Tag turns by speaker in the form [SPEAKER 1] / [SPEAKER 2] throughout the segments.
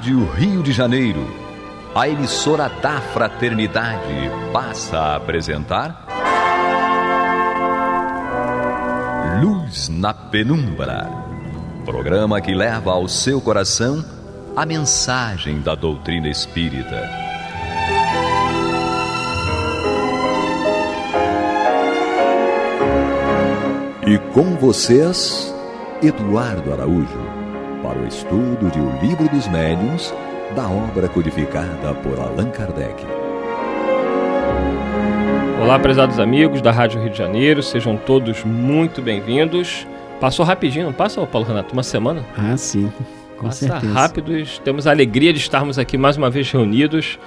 [SPEAKER 1] Rádio Rio de Janeiro, a emissora da Fraternidade, passa a apresentar Luz na Penumbra, programa que leva ao seu coração a mensagem da doutrina espírita. E com vocês, Eduardo Araújo, para o estudo de O Livro dos Médiuns, da obra codificada por Allan Kardec.
[SPEAKER 2] Olá, prezados amigos da Rádio Rio de Janeiro, sejam todos muito bem-vindos. Passou rapidinho, não passa, Paulo Renato? Uma semana?
[SPEAKER 3] Ah, sim, com certeza.
[SPEAKER 2] Passa rápido, temos a alegria de estarmos aqui mais uma vez reunidos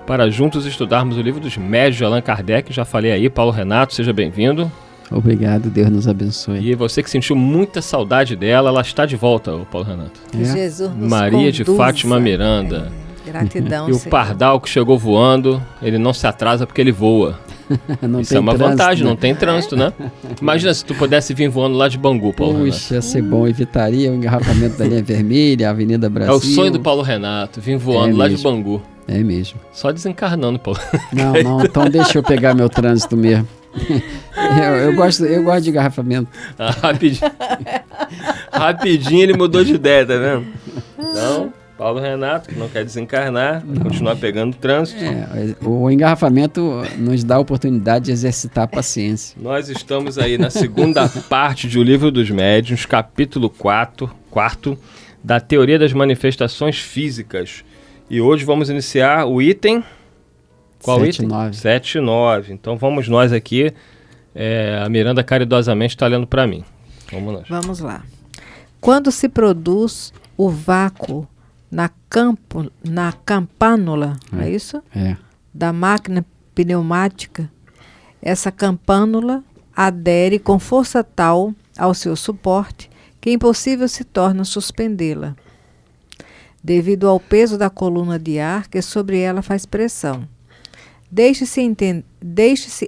[SPEAKER 2] para juntos estudarmos o Livro dos Médiuns de Allan Kardec. Já falei aí, Paulo Renato, seja bem-vindo.
[SPEAKER 3] Obrigado, Deus nos abençoe.
[SPEAKER 2] E você que sentiu muita saudade dela, ela está de volta, Paulo Renato.
[SPEAKER 4] Que Jesus nos
[SPEAKER 2] Maria
[SPEAKER 4] conduza.
[SPEAKER 2] de Fátima Miranda.
[SPEAKER 4] Gratidão,
[SPEAKER 2] E o
[SPEAKER 4] Senhor.
[SPEAKER 2] pardal que chegou voando, ele não se atrasa porque ele voa.
[SPEAKER 3] Não
[SPEAKER 2] Isso
[SPEAKER 3] tem
[SPEAKER 2] é uma
[SPEAKER 3] trânsito,
[SPEAKER 2] vantagem,
[SPEAKER 3] né?
[SPEAKER 2] não tem trânsito, né? Imagina se tu pudesse vir voando lá de Bangu, Paulo Renato.
[SPEAKER 3] Puxa, ia ser bom, evitaria o engarrafamento da linha vermelha, a Avenida Brasil.
[SPEAKER 2] É o sonho do Paulo Renato, vir voando lá de
[SPEAKER 3] mesmo.
[SPEAKER 2] Bangu.
[SPEAKER 3] É mesmo.
[SPEAKER 2] Só desencarnando, Paulo.
[SPEAKER 3] Não, então deixa eu pegar meu trânsito mesmo. Eu gosto de engarrafamento.
[SPEAKER 2] Rapidinho ele mudou de ideia, tá vendo? Então, Paulo Renato, que não quer desencarnar, vai continuar pegando trânsito.
[SPEAKER 3] O engarrafamento nos dá a oportunidade de exercitar a paciência.
[SPEAKER 2] Nós estamos aí na segunda parte de O Livro dos Médiuns, capítulo 4, da Teoria das Manifestações Físicas. E hoje vamos iniciar o item... Qual
[SPEAKER 3] 7
[SPEAKER 2] item?
[SPEAKER 3] 9.
[SPEAKER 2] 7 e 9. Então vamos nós aqui. A Miranda caridosamente está lendo para mim. Vamos nós.
[SPEAKER 4] Vamos lá. Quando se produz o vácuo na campânula, é isso?
[SPEAKER 3] É.
[SPEAKER 4] Da máquina pneumática, essa campânula adere com força tal ao seu suporte que impossível se torna suspendê-la, devido ao peso da coluna de ar que sobre ela faz pressão. Deixe-se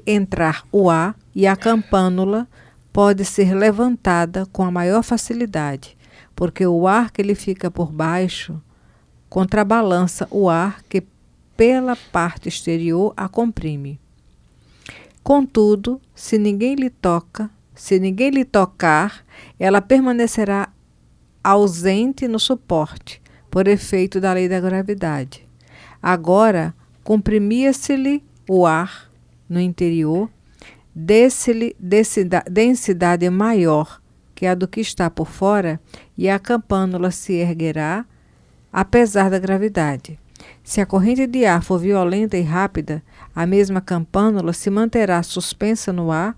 [SPEAKER 4] entrar o ar e a campânula pode ser levantada com a maior facilidade, porque o ar que lhe fica por baixo contrabalança o ar que pela parte exterior a comprime. Contudo, se ninguém lhe tocar, ela permanecerá ausente no suporte, por efeito da lei da gravidade. Agora, comprimia-se-lhe o ar no interior, desse-lhe densidade maior que a do que está por fora, e a campânula se erguerá, apesar da gravidade. Se a corrente de ar for violenta e rápida, a mesma campânula se manterá suspensa no ar,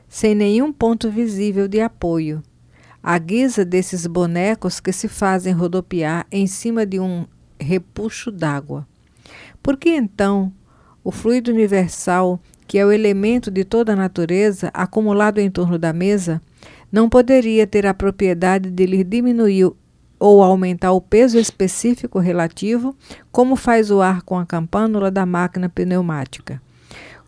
[SPEAKER 4] sem nenhum ponto visível de apoio, à guisa desses bonecos que se fazem rodopiar em cima de um repuxo d'água. Por que então o fluido universal, que é o elemento de toda a natureza, acumulado em torno da mesa, não poderia ter a propriedade de lhe diminuir ou aumentar o peso específico relativo, como faz o ar com a campânula da máquina pneumática?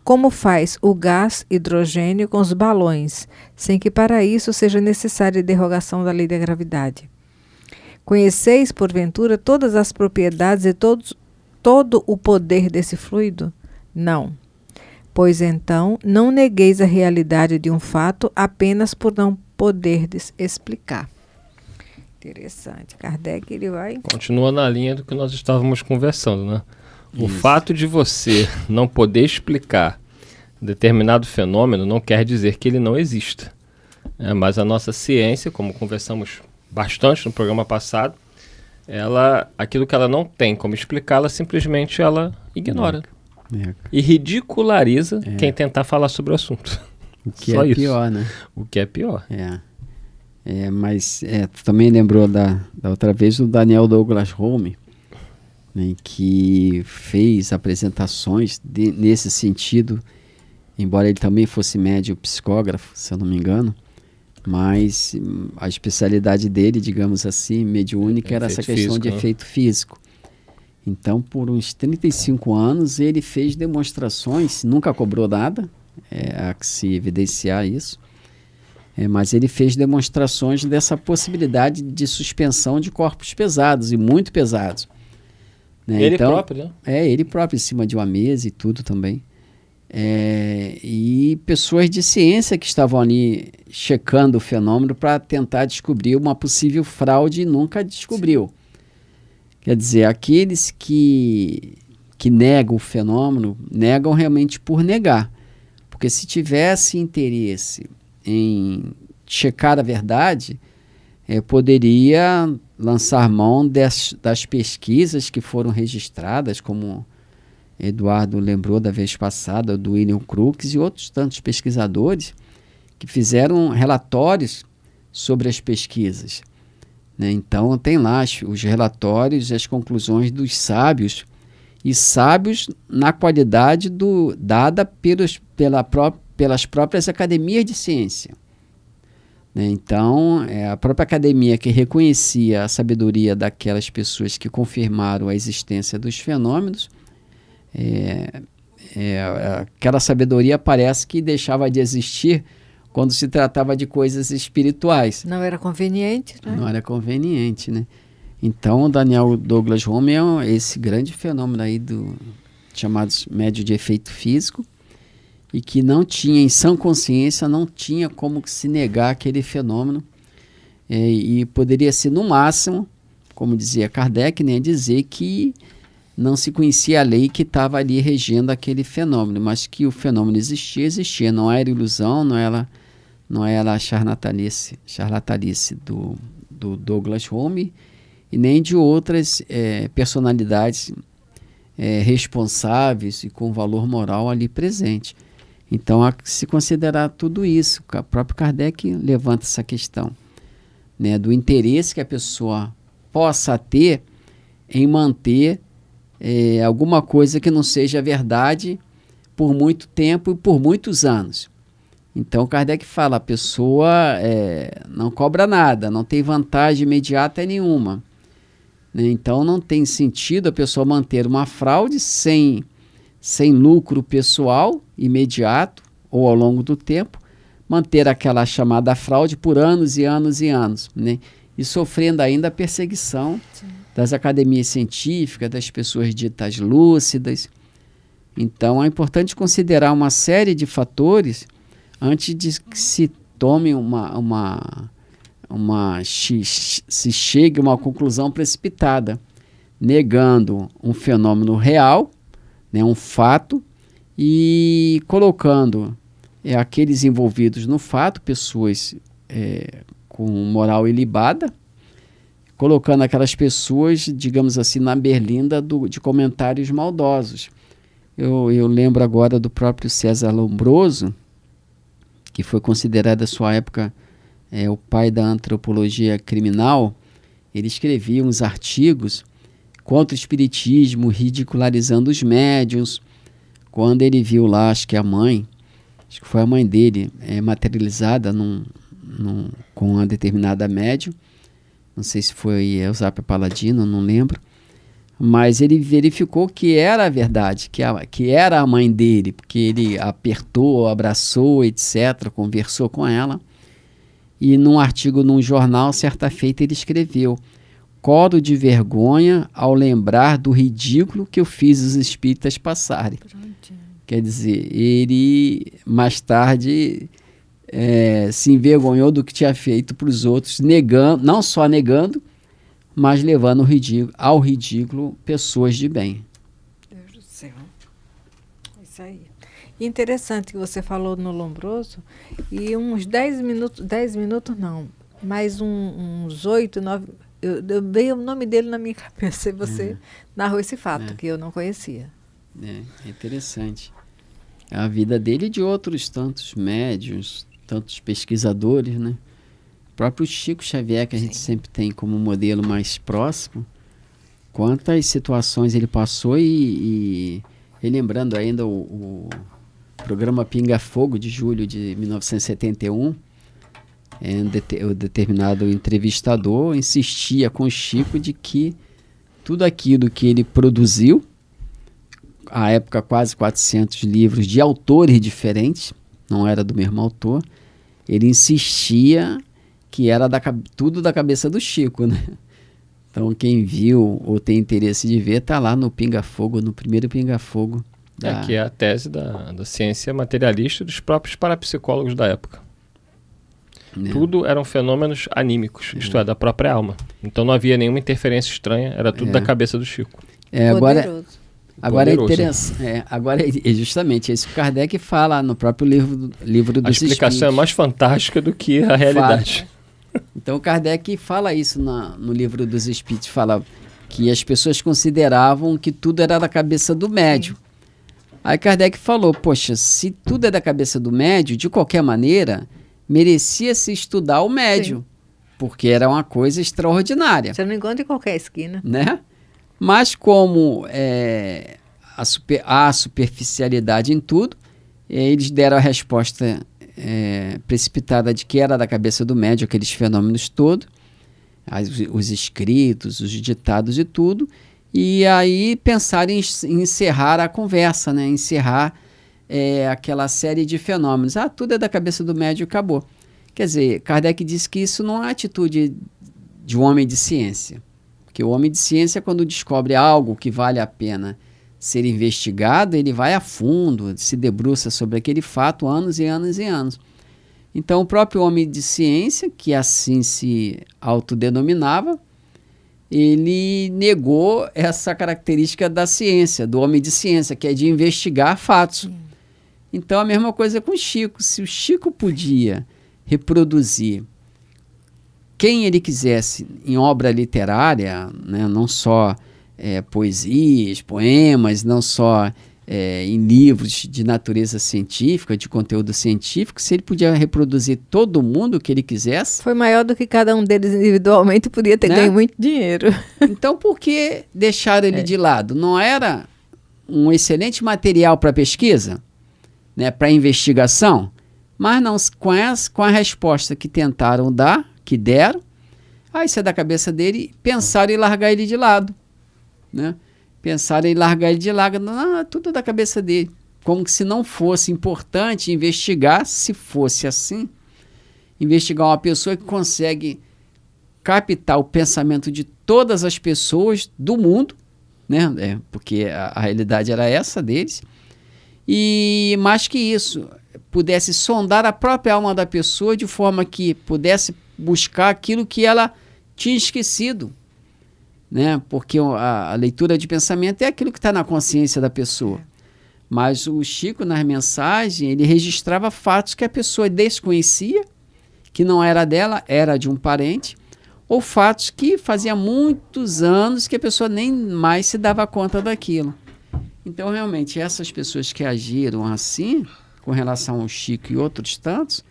[SPEAKER 4] Como faz o gás hidrogênio com os balões, sem que para isso seja necessária a derrogação da lei da gravidade? Conheceis, porventura, todas as propriedades e todo o poder desse fluido? Não. Pois então, não negueis a realidade de um fato apenas por não poderdes explicar. Interessante. Kardec, ele vai...
[SPEAKER 2] Continua na linha do que nós estávamos conversando, né? O fato de você não poder explicar determinado fenômeno não quer dizer que ele não exista. Mas a nossa ciência, como conversamos bastante no programa passado, aquilo que ela não tem como explicar, ela simplesmente ignora. E ridiculariza quem tentar falar sobre o assunto.
[SPEAKER 3] O que
[SPEAKER 2] Só
[SPEAKER 3] é
[SPEAKER 2] isso.
[SPEAKER 3] pior, né?
[SPEAKER 2] O que é pior.
[SPEAKER 3] Mas tu também lembrou da outra vez do Daniel Douglas Home, né, que fez apresentações nesse sentido, embora ele também fosse médium psicógrafo, se eu não me engano, mas a especialidade dele, digamos assim, mediúnica, era essa questão de efeito físico. Então, por uns 35 anos, ele fez demonstrações, nunca cobrou nada, há que se evidenciar isso, mas ele fez demonstrações dessa possibilidade de suspensão de corpos pesados e muito pesados. Né?
[SPEAKER 2] Ele
[SPEAKER 3] Então,
[SPEAKER 2] próprio, né?
[SPEAKER 3] ele próprio, em cima de uma mesa e tudo também. E pessoas de ciência que estavam ali checando o fenômeno para tentar descobrir uma possível fraude e nunca descobriu. Sim. Quer dizer, aqueles que negam o fenômeno, negam realmente por negar. Porque se tivesse interesse em checar a verdade, poderia lançar mão das pesquisas que foram registradas, como Eduardo lembrou da vez passada, do William Crookes e outros tantos pesquisadores que fizeram relatórios sobre as pesquisas. Né? Então, tem lá os relatórios e as conclusões dos sábios, e sábios na qualidade dada pelas próprias academias de ciência. Né? Então, a própria academia que reconhecia a sabedoria daquelas pessoas que confirmaram a existência dos fenômenos, aquela sabedoria parece que deixava de existir quando se tratava de coisas espirituais.
[SPEAKER 4] Não era conveniente, né?
[SPEAKER 3] Não era conveniente, né? Então, o Daniel Douglas Home é esse grande fenômeno aí chamados médio de efeito físico, e que não tinha, em sã consciência, não tinha como se negar aquele fenômeno, e poderia ser, no máximo, como dizia Kardec, né, dizer que não se conhecia a lei que estava ali regendo aquele fenômeno, mas que o fenômeno existia, não era ilusão, não era a charlatanice do Douglas Home, e nem de outras personalidades responsáveis e com valor moral ali presente. Então, há que se considerar tudo isso. O próprio Kardec levanta essa questão, né, do interesse que a pessoa possa ter em manter alguma coisa que não seja verdade por muito tempo e por muitos anos. Então, Kardec fala, a pessoa não cobra nada, não tem vantagem imediata nenhuma. Né? Então, não tem sentido a pessoa manter uma fraude sem lucro pessoal imediato ou ao longo do tempo, manter aquela chamada fraude por anos e anos e anos, né? E sofrendo ainda a perseguição das academias científicas, das pessoas ditas lúcidas. Então, é importante considerar uma série de fatores antes de que se tome se chegue a uma conclusão precipitada, negando um fenômeno real, né, um fato, e colocando aqueles envolvidos no fato, pessoas com moral ilibada, colocando aquelas pessoas, digamos assim, na berlinda de comentários maldosos. Eu lembro agora do próprio César Lombroso, que foi considerado, à sua época, o pai da antropologia criminal. Ele escrevia uns artigos contra o espiritismo, ridicularizando os médiuns. Quando ele viu lá, acho que foi a mãe dele, materializada com uma determinada médium, não sei se foi Eusápia Paladino, não lembro, mas ele verificou que era a verdade, que era a mãe dele, porque ele apertou, abraçou, etc., conversou com ela, e num artigo num jornal, certa feita, ele escreveu: "Coro de vergonha ao lembrar do ridículo que eu fiz os espíritas passarem." Quer dizer, ele mais tarde se envergonhou do que tinha feito para os outros, negando, não só negando, mas levando ao ridículo pessoas de bem.
[SPEAKER 4] Deus do céu. Isso aí. Interessante que você falou no Lombroso, e uns 10 minutos não, mais uns 8, 9... veio o nome dele na minha cabeça e você narrou esse fato que eu não conhecia.
[SPEAKER 3] É interessante. A vida dele e de outros tantos médiuns, tantos pesquisadores, né? O próprio Chico Xavier, que a gente sempre tem como modelo mais próximo, quantas situações ele passou, e lembrando ainda o programa Pinga Fogo de julho de 1971, o determinado entrevistador insistia com o Chico de que tudo aquilo que ele produziu, à época quase 400 livros de autores diferentes, não era do mesmo autor, ele insistia que era tudo da cabeça do Chico, né? Então, quem viu ou tem interesse de ver, está lá no Pinga Fogo, no primeiro Pinga Fogo.
[SPEAKER 2] Que é a tese da ciência materialista dos próprios parapsicólogos da época. Tudo eram fenômenos anímicos, isto é, da própria alma. Então não havia nenhuma interferência estranha, era tudo da cabeça do Chico.
[SPEAKER 3] Agora é interessante. Agora é justamente isso que Kardec fala no próprio livro dos Espíritos.
[SPEAKER 2] A explicação é mais fantástica do que a realidade.
[SPEAKER 3] Então Kardec fala isso no livro dos Espíritos, fala que as pessoas consideravam que tudo era da cabeça do médium. Aí Kardec falou, poxa, se tudo é da cabeça do médium, de qualquer maneira, merecia-se estudar o médium, porque era uma coisa extraordinária.
[SPEAKER 4] Você não encontra em qualquer esquina.
[SPEAKER 3] Né? Mas como há superficialidade em tudo, eles deram a resposta precipitada de que era da cabeça do médium, aqueles fenômenos todos, os escritos, os ditados e tudo, e aí pensaram em encerrar a conversa, né? Encerrar aquela série de fenômenos. Tudo é da cabeça do médium e acabou. Quer dizer, Kardec disse que isso não é atitude de um homem de ciência. Porque o homem de ciência, quando descobre algo que vale a pena ser investigado, ele vai a fundo, se debruça sobre aquele fato anos e anos e anos. Então, o próprio homem de ciência, que assim se autodenominava, ele negou essa característica da ciência, do homem de ciência, que é de investigar fatos. Então, a mesma coisa com o Chico. Se o Chico podia reproduzir quem ele quisesse em obra literária, né, não só poesias, poemas, não só em livros de natureza científica, de conteúdo científico, se ele podia reproduzir todo mundo que ele quisesse...
[SPEAKER 4] Foi maior do que cada um deles individualmente, podia ter ganho muito dinheiro.
[SPEAKER 3] Então, por que deixaram ele de lado? Não era um excelente material para pesquisa, né, para investigação? Mas não, com a resposta que tentaram dar, que deram, isso é da cabeça dele, pensaram em largar ele de lado, né? Pensaram em largar ele de lado, tudo da cabeça dele. Como que se não fosse importante investigar, se fosse assim, investigar uma pessoa que consegue captar o pensamento de todas as pessoas do mundo, né? Porque a realidade era essa deles, e mais que isso, pudesse sondar a própria alma da pessoa de forma que pudesse buscar aquilo que ela tinha esquecido, né? Porque a leitura de pensamento é aquilo que está na consciência da pessoa. Mas o Chico, nas mensagens, ele registrava fatos que a pessoa desconhecia, que não era dela, era de um parente, ou fatos que fazia muitos anos que a pessoa nem mais se dava conta daquilo. Então, realmente, essas pessoas que agiram assim, com relação ao Chico e outros tantos,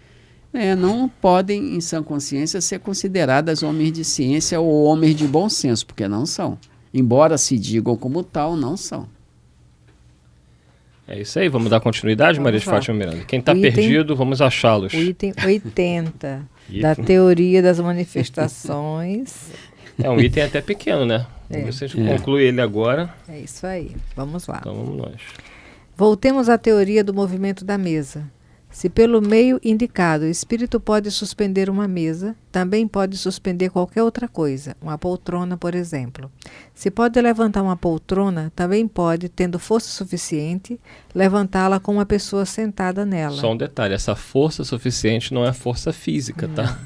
[SPEAKER 3] não podem, em sã consciência, ser consideradas homens de ciência ou homens de bom senso, porque não são. Embora se digam como tal, não são.
[SPEAKER 2] É isso aí, vamos dar continuidade, Maria de Fátima Miranda. Quem está perdido, vamos achá-los.
[SPEAKER 4] O item 80 da teoria das manifestações.
[SPEAKER 2] É um item até pequeno, né? Vamos ver se a gente conclui ele agora.
[SPEAKER 4] É isso aí, vamos lá.
[SPEAKER 2] Então vamos nós.
[SPEAKER 4] Voltemos à teoria do movimento da mesa. Se pelo meio indicado o espírito pode suspender uma mesa, também pode suspender qualquer outra coisa, uma poltrona, por exemplo. Se pode levantar uma poltrona, também pode, tendo força suficiente, levantá-la com uma pessoa sentada nela.
[SPEAKER 2] Só um detalhe, essa força suficiente não é força física, tá?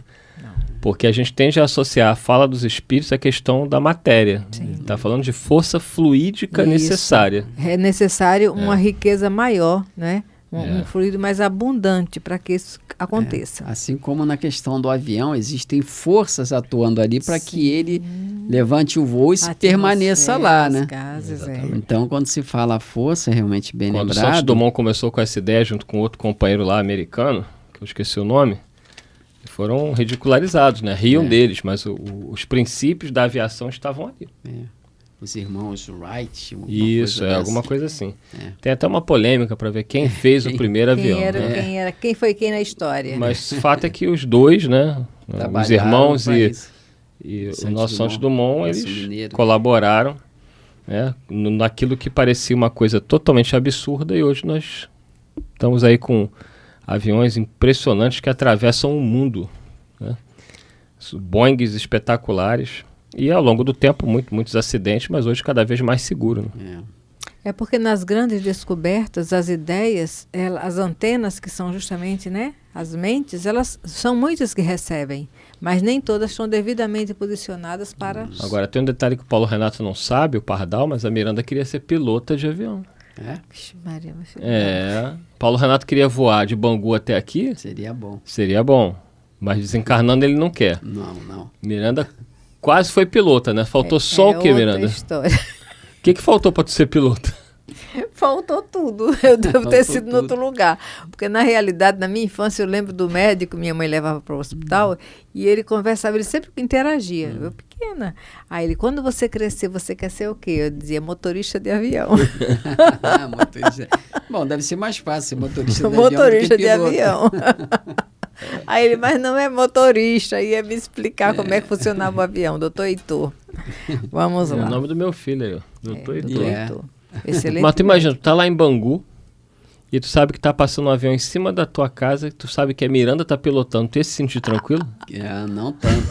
[SPEAKER 2] Não. Porque a gente tende a associar a fala dos espíritos à questão da matéria. Está falando de força fluídica necessária.
[SPEAKER 4] É necessário uma riqueza maior, né? Um fluido mais abundante para que isso aconteça.
[SPEAKER 3] Assim como na questão do avião, existem forças atuando ali para que ele levante o voo e permaneça lá, né?
[SPEAKER 4] Gases,
[SPEAKER 3] Então, quando se fala força, é realmente bem lembrado.
[SPEAKER 2] Quando Santos Dumont começou com essa ideia, junto com outro companheiro lá americano, que eu esqueci o nome, foram ridicularizados, né? Riam deles, mas os princípios da aviação estavam ali.
[SPEAKER 3] Os irmãos Wright.
[SPEAKER 2] Isso, alguma coisa assim. Tem até uma polêmica para ver quem fez o primeiro avião.
[SPEAKER 4] Quem foi quem na história.
[SPEAKER 2] Mas o fato é que os dois, né? Os irmãos e o nosso Santos Dumont, eles colaboraram, né, naquilo que parecia uma coisa totalmente absurda, e hoje nós estamos aí com aviões impressionantes que atravessam o mundo, né? Boeings espetaculares. E ao longo do tempo, muitos acidentes, mas hoje cada vez mais seguro. Né?
[SPEAKER 4] É porque nas grandes descobertas, as ideias, as antenas que são justamente, né, as mentes, elas são muitas que recebem, mas nem todas estão devidamente posicionadas para...
[SPEAKER 2] Agora, tem um detalhe que o Paulo Renato não sabe, o Pardal, mas a Miranda queria ser pilota de avião.
[SPEAKER 4] Vixe, Maria, meu filho.
[SPEAKER 2] Paulo Renato queria voar de Bangu até aqui.
[SPEAKER 3] Seria bom.
[SPEAKER 2] Seria bom, mas desencarnando ele não quer.
[SPEAKER 3] Não.
[SPEAKER 2] Miranda quase foi pilota, né? Faltou só o quê, Miranda?
[SPEAKER 4] História.
[SPEAKER 2] O que faltou para tu ser pilota?
[SPEAKER 4] Faltou tudo. Eu devo ter sido em outro lugar. Porque, na realidade, na minha infância, eu lembro do médico, minha mãe levava para o hospital, e ele conversava, ele sempre interagia. Eu pequena. Aí ele, quando você crescer, você quer ser o quê? Eu dizia, motorista de avião.
[SPEAKER 3] Motorista. Bom, deve ser mais fácil ser motorista de
[SPEAKER 4] motorista
[SPEAKER 3] avião.
[SPEAKER 4] De avião. Aí ele, mas não é motorista, ia me explicar como é que funcionava o avião, doutor Heitor. Vamos lá.
[SPEAKER 2] É o nome do meu filho aí, ó. Doutor Heitor.
[SPEAKER 4] Excelente.
[SPEAKER 2] Mas tu imagina, tu tá lá em Bangu e tu sabe que tá passando um avião em cima da tua casa, tu sabe que a Miranda tá pilotando, tu ia se sentir tranquilo?
[SPEAKER 3] Não tanto.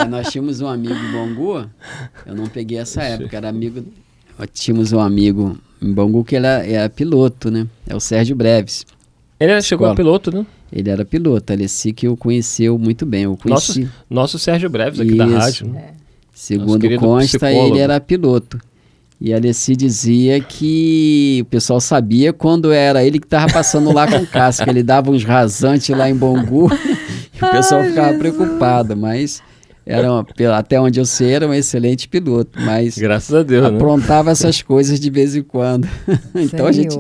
[SPEAKER 3] Nós tínhamos um amigo em Bangu, eu não peguei essa época, era amigo... Tínhamos um amigo em Bangu que ele era piloto, né? É o Sérgio Breves.
[SPEAKER 2] Ele chegou a piloto, né?
[SPEAKER 3] Ele era piloto, Alessi que o conheceu muito bem. Eu conheci.
[SPEAKER 2] Nosso Sérgio Breves aqui da rádio. Né?
[SPEAKER 3] Segundo consta, psicólogo. Ele era piloto. E a Alessi dizia que o pessoal sabia quando era ele que estava passando lá com casca. Ele dava uns rasantes lá em Bangu e o pessoal ficava preocupado, mas até onde eu sei, era um excelente piloto. Mas
[SPEAKER 2] graças a Deus,
[SPEAKER 3] aprontava essas coisas de vez em quando. Então a gente...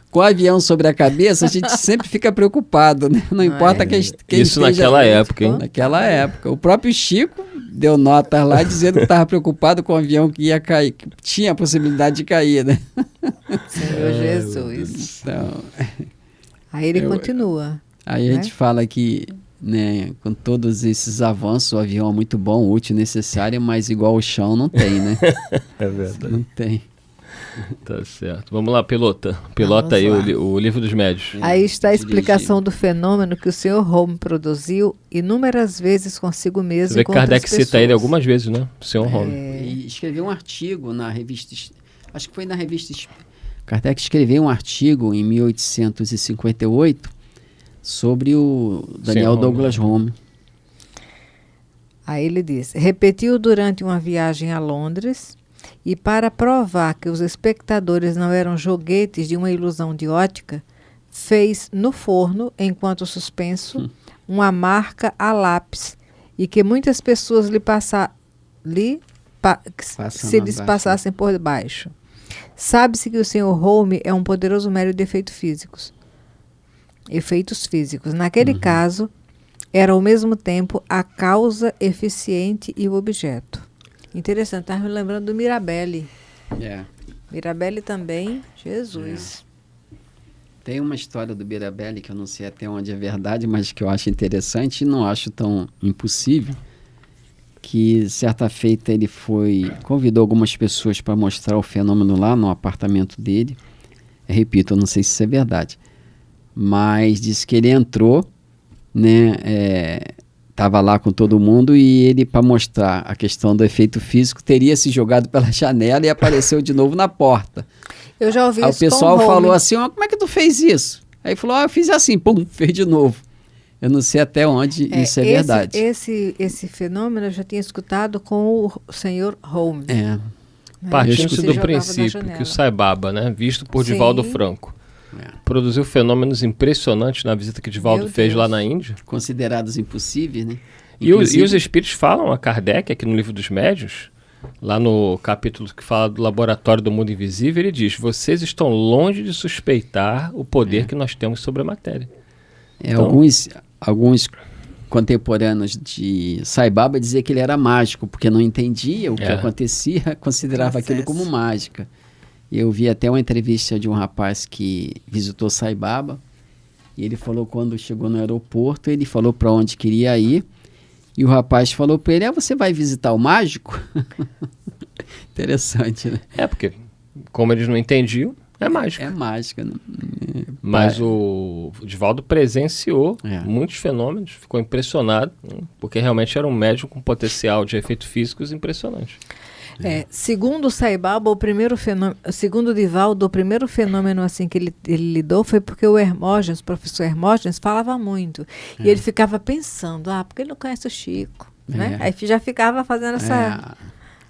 [SPEAKER 3] Com o avião sobre a cabeça, a gente sempre fica preocupado, né? Não importa quem
[SPEAKER 2] isso naquela época, hein?
[SPEAKER 3] Naquela época. O próprio Chico deu notas lá dizendo que estava preocupado com o avião que ia cair, que tinha a possibilidade de cair, né?
[SPEAKER 4] Senhor Jesus.
[SPEAKER 3] Então,
[SPEAKER 4] aí ele continua.
[SPEAKER 3] Aí a gente fala que, né, com todos esses avanços, o avião é muito bom, útil, necessário, mas igual o chão não tem, né?
[SPEAKER 2] É verdade.
[SPEAKER 3] Não tem.
[SPEAKER 2] Tá certo. Vamos lá, pilota. Pilota aí o livro dos médios.
[SPEAKER 4] Aí está a explicação do fenômeno que o Sr. Holmes produziu inúmeras vezes consigo mesmo.
[SPEAKER 2] Você vê que Kardec cita ele algumas vezes, né? O Sr. Holmes.
[SPEAKER 3] E escreveu um artigo na revista... Acho que foi na revista... Kardec escreveu um artigo em 1858 sobre o Daniel Douglas Home.
[SPEAKER 4] Aí ele diz, repetiu durante uma viagem a Londres... E para provar que os espectadores não eram joguetes de uma ilusão de ótica, fez no forno, enquanto suspenso, uma marca a lápis e que muitas pessoas se lhes passassem por baixo. Sabe-se que o Sr. Holmes é um poderoso médium de efeitos físicos. Naquele caso, era ao mesmo tempo a causa eficiente e o objeto. Interessante, estava me lembrando do Mirabelli. Mirabelli também, Jesus.
[SPEAKER 3] Tem uma história do Mirabelli que eu não sei até onde é verdade, mas que eu acho interessante e não acho tão impossível, que certa feita ele convidou algumas pessoas para mostrar o fenômeno lá no apartamento dele. Repito, eu não sei se isso é verdade, mas disse que ele entrou, né, estava lá com todo mundo e ele, para mostrar a questão do efeito físico, teria se jogado pela janela e apareceu de novo na porta.
[SPEAKER 4] Eu já ouvi
[SPEAKER 3] Aí
[SPEAKER 4] isso.
[SPEAKER 3] O pessoal falou assim, como é que tu fez isso? Aí ele falou, eu fiz assim, pum, fez de novo. Eu não sei até onde isso é verdade.
[SPEAKER 4] Esse fenômeno eu já tinha escutado com o Sr. Holmes.
[SPEAKER 2] Partindo-se do princípio que o Saibaba, né, visto por Divaldo Franco, produziu fenômenos impressionantes na visita que Divaldo fez lá na Índia.
[SPEAKER 3] Considerados impossíveis, né?
[SPEAKER 2] E os espíritos falam a Kardec, aqui no Livro dos Médiuns, lá no capítulo que fala do Laboratório do Mundo Invisível, ele diz, vocês estão longe de suspeitar o poder que nós temos sobre a matéria.
[SPEAKER 3] Então, alguns contemporâneos de Saibaba diziam que ele era mágico, porque não entendia o que acontecia, considerava aquilo como mágica. Eu vi até uma entrevista de um rapaz que visitou Saibaba e ele falou quando chegou no aeroporto, ele falou para onde queria ir e o rapaz falou para ele, você vai visitar o mágico? Interessante, né?
[SPEAKER 2] Porque como eles não entendiam, É mágica.
[SPEAKER 3] É mágica.
[SPEAKER 2] Mas o Divaldo presenciou muitos fenômenos, ficou impressionado, né, porque realmente era um médium com potencial de efeitos físicos impressionante.
[SPEAKER 4] Segundo o Sai Baba, o primeiro fenômeno, segundo o Divaldo, o primeiro fenômeno assim que ele lidou foi porque o Hermógenes, o professor Hermógenes, falava muito. E ele ficava pensando, porque ele não conhece o Chico. Né? Aí já ficava fazendo essa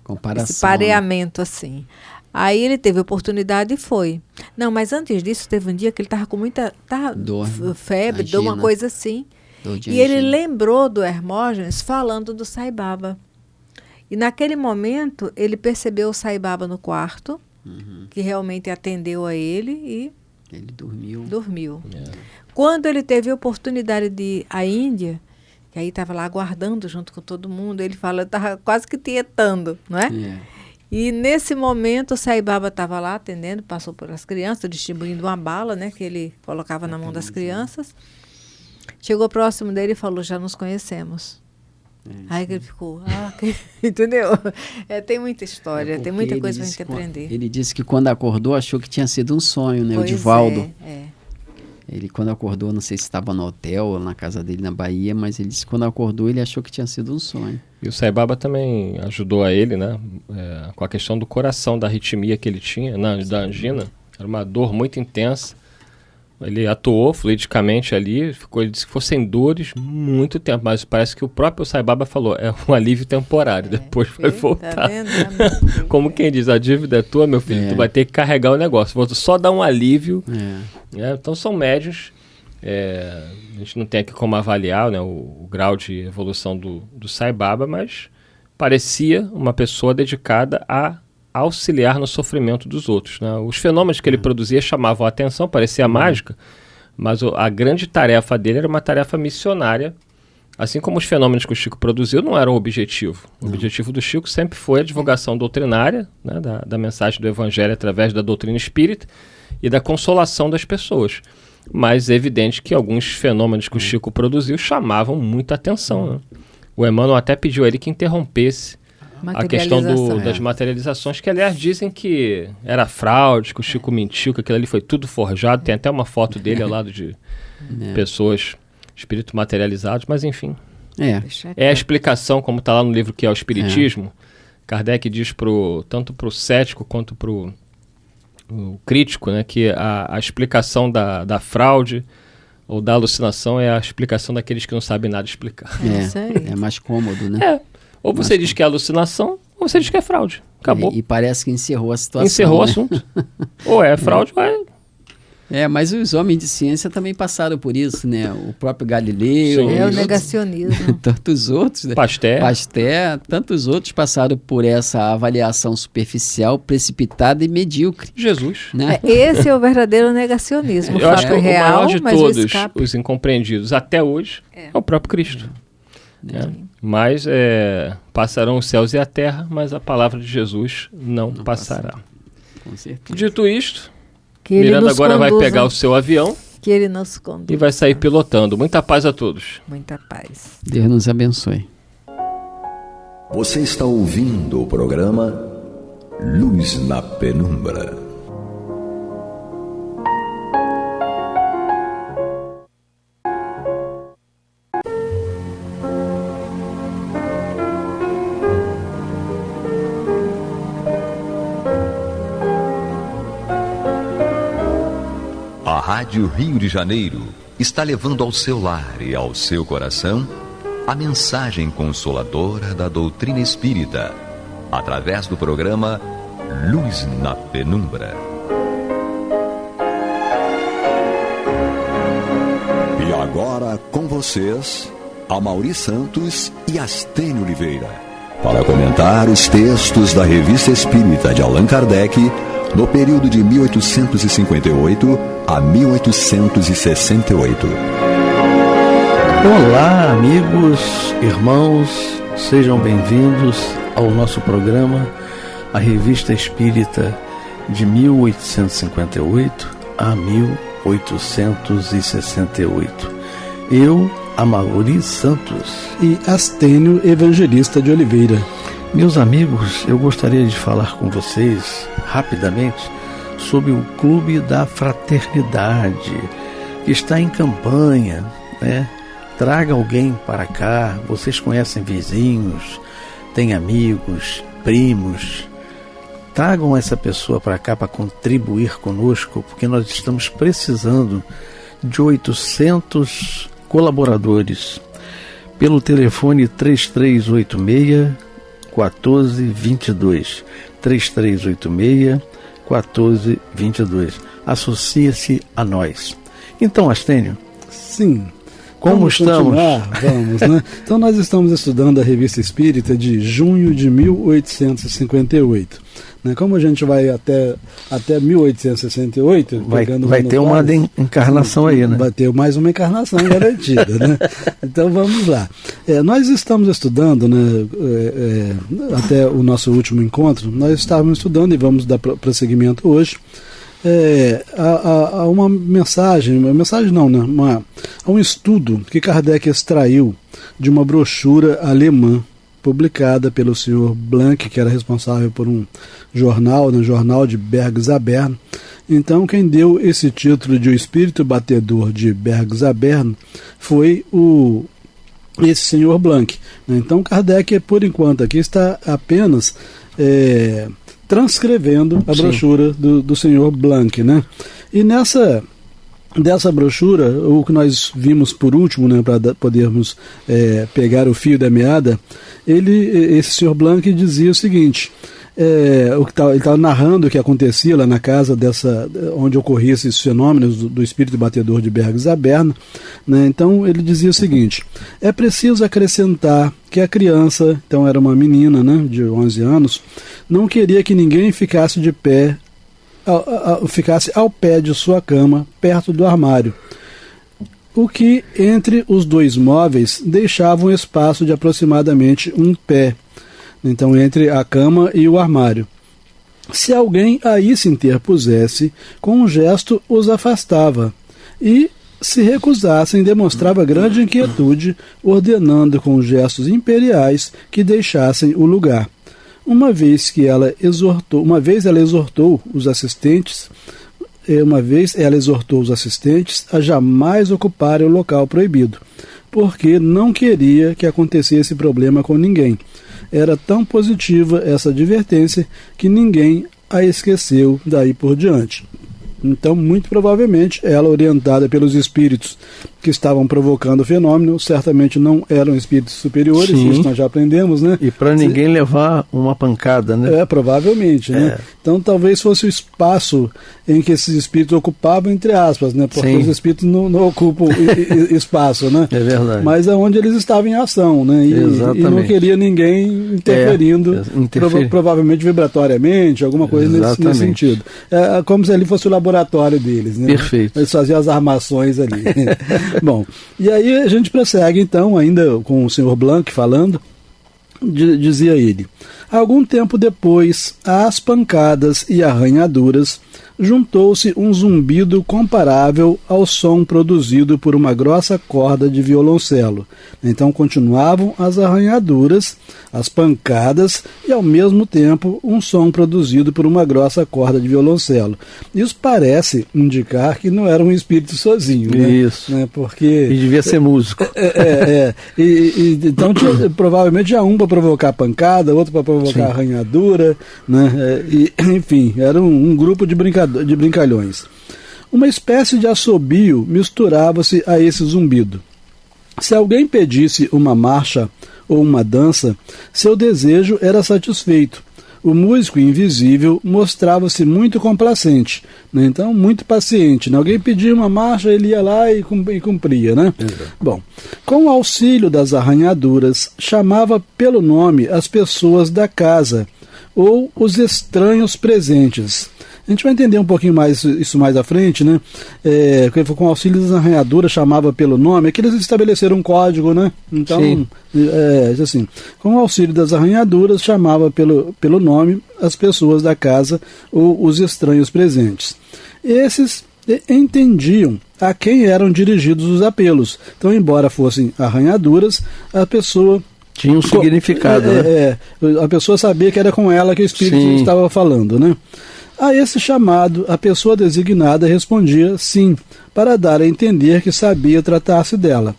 [SPEAKER 4] comparação, esse pareamento assim. Aí ele teve oportunidade e foi. Não, mas antes disso, teve um dia que ele estava com muita dor, febre, dor, uma coisa assim. E ele lembrou do Hermógenes falando do Sai Baba. E naquele momento, ele percebeu o Sai Baba no quarto, que realmente atendeu a ele e...
[SPEAKER 3] Ele dormiu.
[SPEAKER 4] Quando ele teve a oportunidade de ir à Índia, que aí estava lá aguardando junto com todo mundo, ele fala, estava quase que tietando, não é? E nesse momento o Sai Baba estava lá atendendo, passou pelas crianças, distribuindo uma bala, né, que ele colocava na mão das crianças. Chegou próximo dele e falou, já nos conhecemos. Aí ele ficou, entendeu? Tem muita história, tem muita coisa para a gente aprender.
[SPEAKER 3] Ele disse que quando acordou achou que tinha sido um sonho, né? O Divaldo. Ele quando acordou, não sei se estava no hotel ou na casa dele na Bahia, mas ele disse que quando acordou ele achou que tinha sido um sonho.
[SPEAKER 2] E o Sai Baba também ajudou a ele, né? Com a questão do coração, da arritmia que ele tinha, da angina. Era uma dor muito intensa. Ele atuou fluidicamente ali, ele disse que fossem dores muito tempo, mas parece que o próprio Sai Baba falou, é um alívio temporário, depois vai voltar. Tá vendo? Como quem diz, a dívida é tua, meu filho, tu vai ter que carregar o negócio, vou só dar um alívio. Então são médios, a gente não tem aqui como avaliar, né, o grau de evolução do Sai Baba, mas parecia uma pessoa dedicada a auxiliar no sofrimento dos outros, né? Os fenômenos que ele produzia chamavam a atenção, parecia mágica, mas a grande tarefa dele era uma tarefa missionária, assim como os fenômenos que o Chico produziu não eram o objetivo. O objetivo do Chico sempre foi a divulgação doutrinária, né, da mensagem do Evangelho através da doutrina espírita e da consolação das pessoas. Mas é evidente que alguns fenômenos que o Chico produziu chamavam muita atenção, né? O Emmanuel até pediu a ele que interrompesse a questão das materializações, que aliás dizem que era fraude, que o Chico mentiu, que aquilo ali foi tudo forjado, tem até uma foto dele ao lado de pessoas, espíritos materializados, mas enfim. É a explicação, como está lá no livro que é o Espiritismo. Kardec diz tanto para o cético quanto para o crítico, né, que a explicação da fraude ou da alucinação é a explicação daqueles que não sabem nada explicar.
[SPEAKER 3] É mais cômodo, né?
[SPEAKER 2] Ou você diz que é alucinação, ou você diz que é fraude. Acabou.
[SPEAKER 3] E parece que encerrou a situação.
[SPEAKER 2] Encerrou o assunto. Ou é fraude, ou é...
[SPEAKER 3] mas os homens de ciência também passaram por isso, né? O próprio Galileu.
[SPEAKER 4] O negacionismo.
[SPEAKER 3] Tantos outros. Né? Pasteur, tantos outros passaram por essa avaliação superficial, precipitada e medíocre.
[SPEAKER 2] Jesus.
[SPEAKER 3] Né?
[SPEAKER 4] Esse é o verdadeiro negacionismo.
[SPEAKER 2] Eu acho que real, o maior de todos os incompreendidos até hoje é o próprio Cristo. Mas passarão os céus e a terra, mas a palavra de Jesus não passará.
[SPEAKER 3] Com certeza.
[SPEAKER 2] Dito isto, Miranda agora vai pegar o seu avião
[SPEAKER 4] que ele nos conduza.
[SPEAKER 2] E vai sair pilotando. Muita paz a todos.
[SPEAKER 4] Muita paz.
[SPEAKER 3] Deus nos abençoe.
[SPEAKER 1] Você está ouvindo o programa Luz na Penumbra. A Rádio Rio de Janeiro está levando ao seu lar e ao seu coração a mensagem consoladora da doutrina espírita, através do programa Luz na Penumbra. E agora com vocês, Amaury Santos e Astênio Oliveira, para comentar os textos da Revista Espírita de Allan Kardec, no período de 1858 a 1868.
[SPEAKER 5] Olá, amigos, irmãos, sejam bem-vindos ao nosso programa, a Revista Espírita de 1858 a 1868. Eu, Amaury Santos
[SPEAKER 6] e Astênio Evangelista de Oliveira.
[SPEAKER 5] Meus amigos, eu gostaria de falar com vocês, rapidamente, sobre o Clube da Fraternidade, que está em campanha, né? Traga alguém para cá. Vocês conhecem vizinhos, têm amigos, primos. Tragam essa pessoa para cá para contribuir conosco, porque nós estamos precisando de 800 colaboradores. Pelo telefone 3386-1422. 3386-1422. Associe-se a nós. Então, Astênio.
[SPEAKER 6] Sim.
[SPEAKER 5] Como
[SPEAKER 6] vamos
[SPEAKER 5] estamos?
[SPEAKER 6] Vamos, né? Então nós estamos estudando a Revista Espírita de junho de 1858. Né? Como a gente vai até 1868...
[SPEAKER 5] Vai ter uma encarnação aí, né?
[SPEAKER 6] Vai ter mais uma encarnação garantida, né? Então vamos lá. Nós estamos estudando, né, até o nosso último encontro, nós estávamos estudando e vamos dar prosseguimento hoje. Há uma mensagem não, né? Há um estudo que Kardec extraiu de uma brochura alemã publicada pelo Sr. Blank, que era responsável por um jornal, né, Jornal de Bergzabern. Então, quem deu esse título de O Espírito Batedor de Bergzabern foi esse Sr. Blank. Então, Kardec, por enquanto, aqui está apenas transcrevendo a brochura do Sr. Blank, né? E dessa brochura, o que nós vimos por último, né, para podermos pegar o fio da meada, esse Sr. Blank dizia o seguinte: ele estava narrando o que acontecia lá na casa onde ocorria esses fenômenos do espírito batedor de Bergzabern, né? Então ele dizia o seguinte: é preciso acrescentar que a criança, então era uma menina, né, de 11 anos, não queria que ninguém ficasse de pé, ficasse ao pé de sua cama, perto do armário, o que entre os dois móveis deixava um espaço de aproximadamente um pé, então entre a cama e o armário. Se alguém aí se interpusesse, com um gesto os afastava, e se recusassem demonstrava grande inquietude, ordenando com gestos imperiais que deixassem o lugar. Uma vez ela exortou os assistentes a jamais ocuparem o local proibido, porque não queria que acontecesse problema com ninguém. Era tão positiva essa advertência que ninguém a esqueceu daí por diante. Então, muito provavelmente, ela, orientada pelos espíritos que estavam provocando o fenômeno, certamente não eram espíritos superiores, isso nós já aprendemos, né?
[SPEAKER 5] E para ninguém levar uma pancada, né?
[SPEAKER 6] Provavelmente, né? Então, talvez fosse o espaço em que esses espíritos ocupavam, entre aspas, né? Porque os espíritos não ocupam espaço, né?
[SPEAKER 5] É verdade.
[SPEAKER 6] Mas é onde eles estavam em ação, né? E não queria ninguém interferindo, provavelmente vibratoriamente, alguma coisa nesse sentido. É como se ali fosse o laboratório deles, né?
[SPEAKER 5] Perfeito.
[SPEAKER 6] Eles faziam as armações ali. Bom, e aí a gente prossegue então, ainda com o Sr. Blank falando, dizia ele: algum tempo depois, às pancadas e arranhaduras, juntou-se um zumbido comparável ao som produzido por uma grossa corda de violoncelo. Então continuavam as arranhaduras, as pancadas e, ao mesmo tempo, um som produzido por uma grossa corda de violoncelo. Isso parece indicar que não era um espírito sozinho, né?
[SPEAKER 5] Isso.
[SPEAKER 6] Né? Porque
[SPEAKER 5] e devia ser músico.
[SPEAKER 6] Então provavelmente já um para provocar pancada, outro para provocar arranhadura, né? Enfim, era um grupo de brincalhões. Uma espécie de assobio misturava-se a esse zumbido. Se alguém pedisse uma marcha ou uma dança, seu desejo era satisfeito. O músico invisível mostrava-se muito complacente, né? Então muito paciente, né? Alguém pedia uma marcha, ele ia lá e cumpria, né? Bom, com o auxílio das arranhaduras, chamava pelo nome as pessoas da casa ou os estranhos presentes. A gente vai entender um pouquinho mais isso mais à frente, né? Com o auxílio das arranhaduras, chamava pelo nome, é que eles estabeleceram um código, né? Então, assim, com o auxílio das arranhaduras, chamava pelo nome as pessoas da casa ou os estranhos presentes. Esses entendiam a quem eram dirigidos os apelos. Então, embora fossem arranhaduras, a pessoa
[SPEAKER 5] tinha um significado, né?
[SPEAKER 6] A pessoa sabia que era com ela que o espírito estava falando, né? A esse chamado, a pessoa designada respondia sim, para dar a entender que sabia tratar-se dela.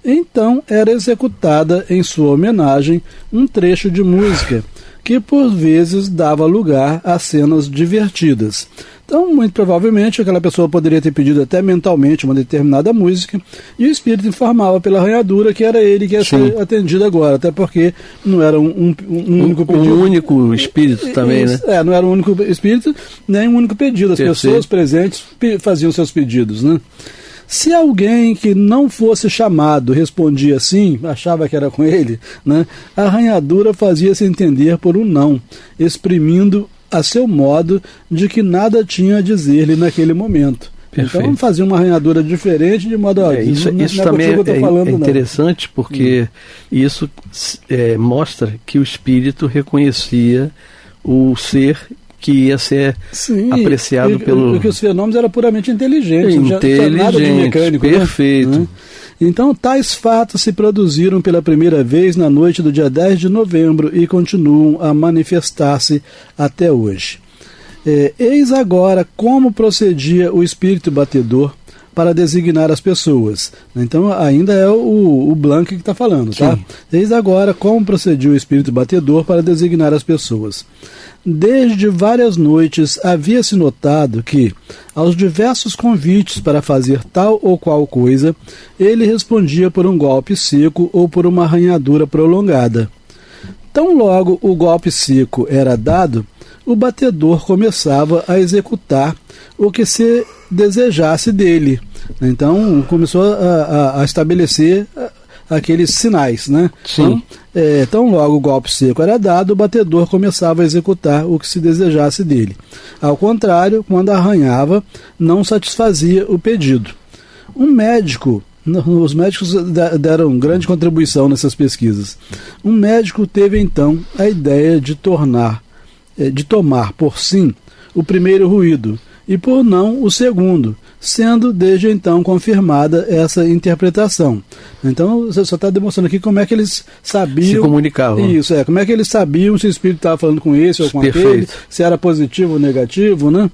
[SPEAKER 6] Então era executada em sua homenagem um trecho de música, que por vezes dava lugar a cenas divertidas. Então, muito provavelmente, aquela pessoa poderia ter pedido até mentalmente uma determinada música, e o espírito informava pela arranhadura que era ele que ia ser atendido agora, até porque não era um único pedido.
[SPEAKER 5] Um único espírito também, né?
[SPEAKER 6] Não era um único espírito, nem um único pedido. As pessoas presentes faziam seus pedidos, né? Se alguém que não fosse chamado respondia sim, achava que era com ele, né, a arranhadura fazia-se entender por um não, exprimindo a seu modo de que nada tinha a dizer-lhe naquele momento. Perfeito. Então fazia uma arranhadura diferente de modo
[SPEAKER 5] isso também é interessante, porque isso mostra que o espírito reconhecia o ser que ia ser apreciado pelo...
[SPEAKER 6] Porque os fenômenos eram puramente inteligentes, não tinha nada de mecânico.
[SPEAKER 5] Perfeito.
[SPEAKER 6] Né? Então, tais fatos se produziram pela primeira vez na noite do dia 10 de novembro e continuam a manifestar-se até hoje. Eis agora como procedia o espírito batedor para designar as pessoas. Então, ainda é o Blank que está falando, tá? Eis agora como procedia o espírito batedor para designar as pessoas. Desde várias noites havia-se notado que, aos diversos convites para fazer tal ou qual coisa, ele respondia por um golpe seco ou por uma arranhadura prolongada. Tão logo o golpe seco era dado, o batedor começava a executar o que se desejasse dele. Então começou a estabelecer aqueles sinais, né?
[SPEAKER 5] Sim.
[SPEAKER 6] Então logo o golpe seco era dado, o batedor começava a executar o que se desejasse dele. Ao contrário, quando arranhava, não satisfazia o pedido. Os médicos deram grande contribuição nessas pesquisas. Um médico teve então a ideia de tomar por sim o primeiro ruído e por não o segundo, sendo desde então confirmada essa interpretação. Então você só está demonstrando aqui como é que eles sabiam...
[SPEAKER 5] Se comunicavam.
[SPEAKER 6] Isso, como é que eles sabiam se o espírito estava falando com esse ou com aquele, se era positivo ou negativo, né?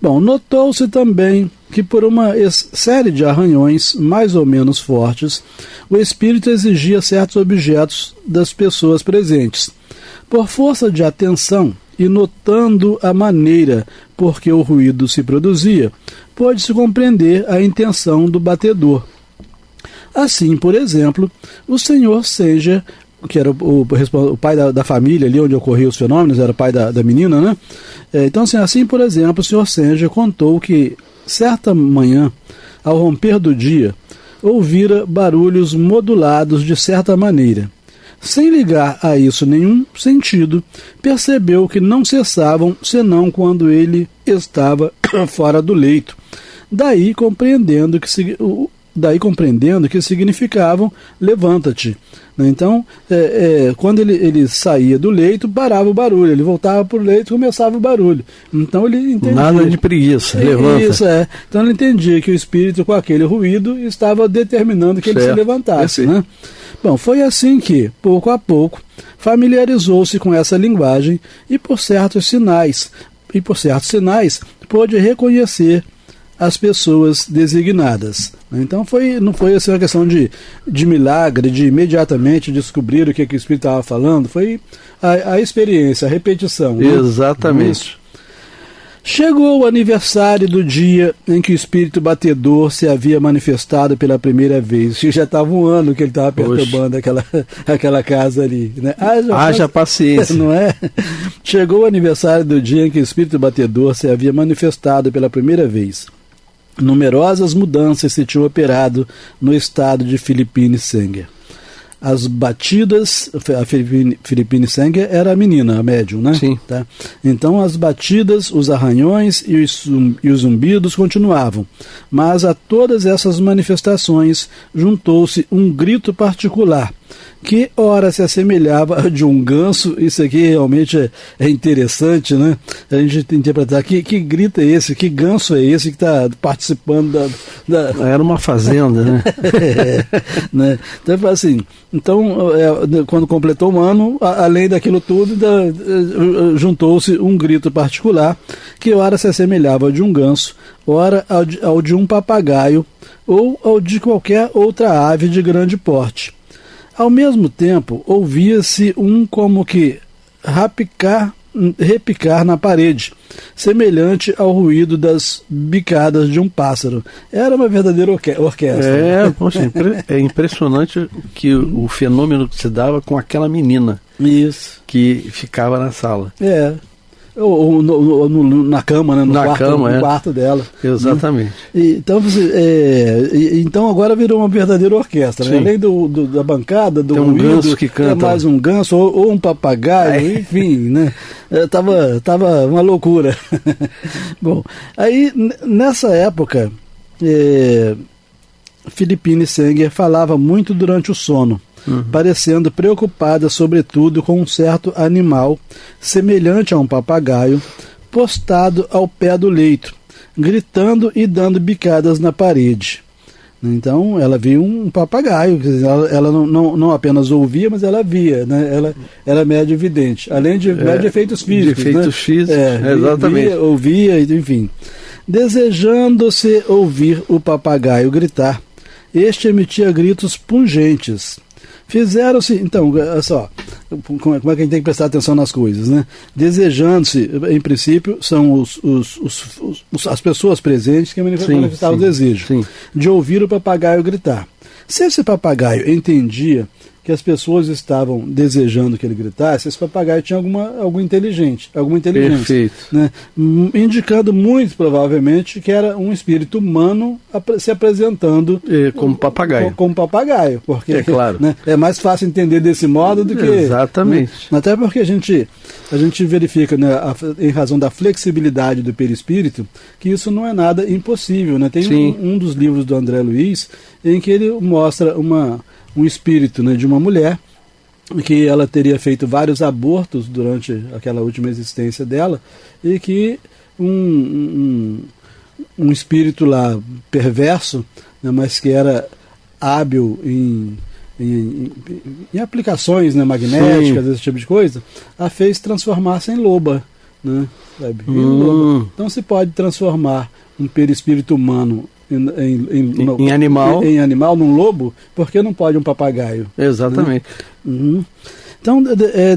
[SPEAKER 6] Bom, notou-se também que por uma série de arranhões mais ou menos fortes, o espírito exigia certos objetos das pessoas presentes. Por força de atenção e notando a maneira por que o ruído se produzia, pôde-se compreender a intenção do batedor. Assim, por exemplo, o senhor Sanger, que era o pai da família ali onde ocorriam os fenômenos, era o pai da menina, né? Então, assim, por exemplo, o senhor Sanger contou que, certa manhã, ao romper do dia, ouvira barulhos modulados de certa maneira. Sem ligar a isso nenhum sentido, percebeu que não cessavam senão quando ele estava fora do leito. Daí compreendendo que significavam levanta-te. Então, quando ele saía do leito, parava o barulho. Ele voltava para o leito e começava o barulho. Então ele entendia.
[SPEAKER 5] Nada de preguiça, levanta.
[SPEAKER 6] Isso, Então ele entendia que o espírito, com aquele ruído, estava determinando que ele se levantasse. Né? Bom, foi assim que, pouco a pouco, familiarizou-se com essa linguagem e por certos sinais, pôde reconhecer as pessoas designadas. Então não foi assim uma questão de milagre, de imediatamente descobrir o que o espírito estava falando, foi a experiência, a repetição.
[SPEAKER 5] Exatamente.
[SPEAKER 6] Chegou o aniversário do dia em que o espírito batedor se havia manifestado pela primeira vez. Já estava um ano que ele estava perturbando aquela casa ali. Né?
[SPEAKER 5] Haja paciência.
[SPEAKER 6] Não é? Chegou o aniversário do dia em que o espírito batedor se havia manifestado pela primeira vez. Numerosas mudanças se tinham operado no estado de Philippine Sanger. As batidas, a Philippine Sanger era a menina, a médium, né?
[SPEAKER 5] Sim.
[SPEAKER 6] Tá? Então as batidas, os arranhões e os zumbidos continuavam, mas a todas essas manifestações juntou-se um grito particular, que ora se assemelhava a de um ganso. Isso aqui realmente é interessante, né? A gente interpretar que grito é esse, que ganso é esse que está participando da...
[SPEAKER 5] Era uma fazenda, né?
[SPEAKER 6] Né? Então, assim, quando completou um ano, além daquilo tudo, juntou-se um grito particular, que ora se assemelhava ao de um ganso, ora ao de um papagaio, ou ao de qualquer outra ave de grande porte. Ao mesmo tempo, ouvia-se como que repicar na parede, semelhante ao ruído das bicadas de um pássaro. Era uma verdadeira orquestra.
[SPEAKER 5] Poxa, é impressionante que o fenômeno que se dava com aquela menina.
[SPEAKER 6] Isso.
[SPEAKER 5] Que ficava na sala.
[SPEAKER 6] Ou na cama, né? No quarto dela.
[SPEAKER 5] Exatamente.
[SPEAKER 6] Né? Então agora virou uma verdadeira orquestra. Né? Além da bancada, do ruído,
[SPEAKER 5] ganso que canta.
[SPEAKER 6] Mais um ganso ou um papagaio, enfim, né? Tava uma loucura. Bom, aí nessa época, Philippine Senger falava muito durante o sono. Parecendo preocupada sobretudo com um certo animal, semelhante a um papagaio, postado ao pé do leito, gritando e dando bicadas na parede. Então ela viu um papagaio, ela não apenas ouvia, mas ela via, né? Ela era médio vidente, além de efeitos físicos.
[SPEAKER 5] De efeitos físicos, exatamente.
[SPEAKER 6] Ouvia, enfim. Desejando-se ouvir o papagaio gritar, este emitia gritos pungentes. Fizeram-se, então, olha só, como é que a gente tem que prestar atenção nas coisas, né? Desejando-se, em princípio, são as pessoas presentes que manifestaram o desejo de ouvir o papagaio gritar. Se esse papagaio entendia que as pessoas estavam desejando que ele gritasse, esse papagaio tinha alguma inteligência.
[SPEAKER 5] Perfeito.
[SPEAKER 6] Né? Indicando muito provavelmente que era um espírito humano se apresentando
[SPEAKER 5] como papagaio.
[SPEAKER 6] Como papagaio, porque
[SPEAKER 5] claro.
[SPEAKER 6] Né, é mais fácil entender desse modo do que...
[SPEAKER 5] Exatamente.
[SPEAKER 6] Né, até porque a gente verifica, né, em razão da flexibilidade do perispírito, que isso não é nada impossível. Né? Tem um dos livros do André Luiz em que ele mostra um espírito, né, de uma mulher que ela teria feito vários abortos durante aquela última existência dela e que um espírito lá perverso, né, mas que era hábil em aplicações, né, magnéticas, esse tipo de coisa, a fez transformar-se em loba, né, sabe? Loba. Então se pode transformar um perispírito humano em animal, num lobo, porque não pode um papagaio?
[SPEAKER 5] Exatamente.
[SPEAKER 6] Né? Então,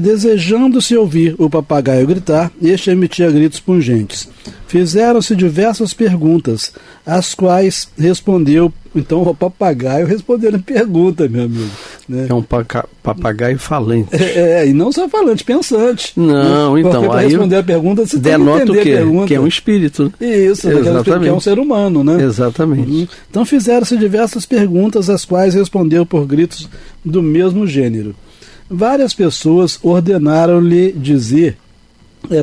[SPEAKER 6] desejando-se ouvir o papagaio gritar, este emitia gritos pungentes. Fizeram-se diversas perguntas, às quais respondeu, então o papagaio respondendo pergunta, meu amigo. Né?
[SPEAKER 5] É um papagaio falante.
[SPEAKER 6] E não só falante, pensante.
[SPEAKER 5] Não, né? Então,
[SPEAKER 6] para responder a pergunta, você
[SPEAKER 5] denota
[SPEAKER 6] tem que entender a pergunta.
[SPEAKER 5] Que é um espírito.
[SPEAKER 6] Isso, que é um ser humano, né?
[SPEAKER 5] Exatamente.
[SPEAKER 6] Então fizeram-se diversas perguntas, às quais respondeu por gritos do mesmo gênero. Várias pessoas ordenaram-lhe dizer,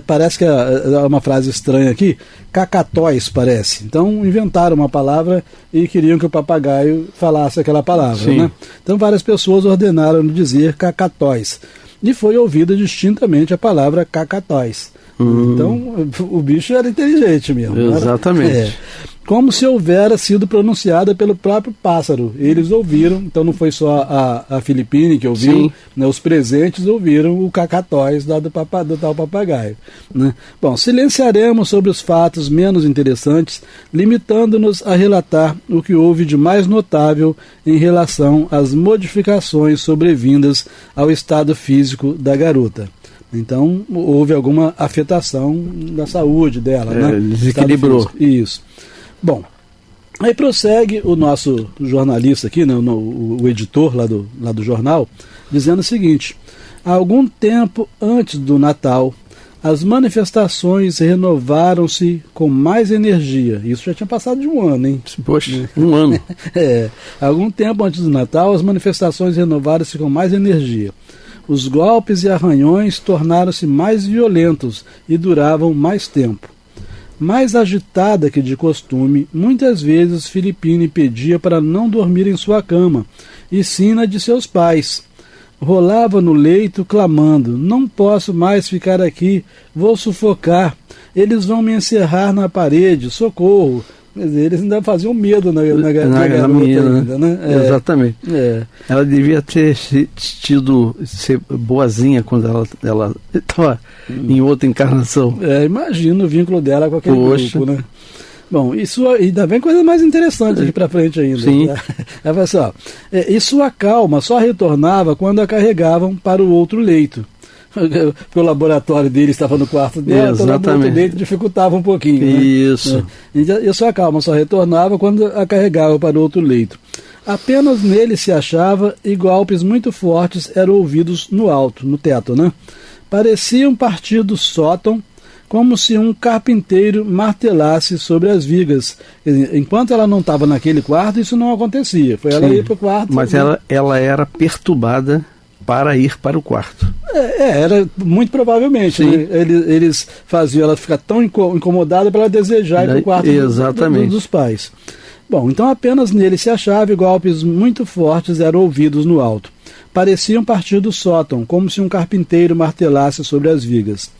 [SPEAKER 6] parece que é uma frase estranha aqui, cacatóis parece. Então inventaram uma palavra e queriam que o papagaio falasse aquela palavra. Né? Então várias pessoas ordenaram-lhe dizer cacatóis. E foi ouvida distintamente a palavra cacatóis. Então o bicho era inteligente mesmo.
[SPEAKER 5] Exatamente.
[SPEAKER 6] Como se houvera sido pronunciada pelo próprio pássaro. Eles ouviram, então não foi só a Philippine que ouviu, né, os presentes ouviram o cacatóis do tal papagaio. Né? Bom, silenciaremos sobre os fatos menos interessantes, limitando-nos a relatar o que houve de mais notável em relação às modificações sobrevindas ao estado físico da garota. Então, houve alguma afetação da saúde dela, né?
[SPEAKER 5] Desequilibrou.
[SPEAKER 6] Isso. Bom, aí prossegue o nosso jornalista aqui, né, o editor lá do jornal, dizendo o seguinte: há algum tempo antes do Natal, as manifestações renovaram-se com mais energia. Isso já tinha passado de um ano, hein?
[SPEAKER 5] Poxa, um ano.
[SPEAKER 6] Algum tempo antes do Natal, as manifestações renovaram-se com mais energia. Os golpes e arranhões tornaram-se mais violentos e duravam mais tempo. Mais agitada que de costume, muitas vezes Philippine pedia para não dormir em sua cama, e sim na de seus pais. rolava no leito clamando: não posso mais ficar aqui, vou sufocar, eles vão me encerrar na parede, socorro. Quer dizer, eles ainda faziam medo na garota
[SPEAKER 5] menina,
[SPEAKER 6] ainda, né?
[SPEAKER 5] Exatamente. Ela devia ser boazinha quando ela estava em outra encarnação.
[SPEAKER 6] Imagina o vínculo dela com aquele grupo, né? Bom, isso ainda vem coisa mais interessante aqui para frente ainda.
[SPEAKER 5] Sim.
[SPEAKER 6] Ela fala assim, ó, e sua calma só retornava quando a carregavam para o outro leito. Porque o laboratório dele estava no quarto dela, então o outro leito dificultava um pouquinho.
[SPEAKER 5] Isso.
[SPEAKER 6] Né? E a sua calma só retornava quando a carregava para o outro leito. Apenas nele se achava e golpes muito fortes eram ouvidos no alto, no teto, né? Pareciam partir do sótão, como se um carpinteiro martelasse sobre as vigas. Enquanto ela não estava naquele quarto, isso não acontecia. Foi ela ir para o quarto.
[SPEAKER 5] Mas ela era perturbada para ir para o quarto.
[SPEAKER 6] Era muito provavelmente. Né? Eles faziam ela ficar tão incomodada para ela desejar ir para o quarto dos pais. Bom, então apenas nele se achava e golpes muito fortes eram ouvidos no alto. Pareciam partir do sótão, como se um carpinteiro martelasse sobre as vigas.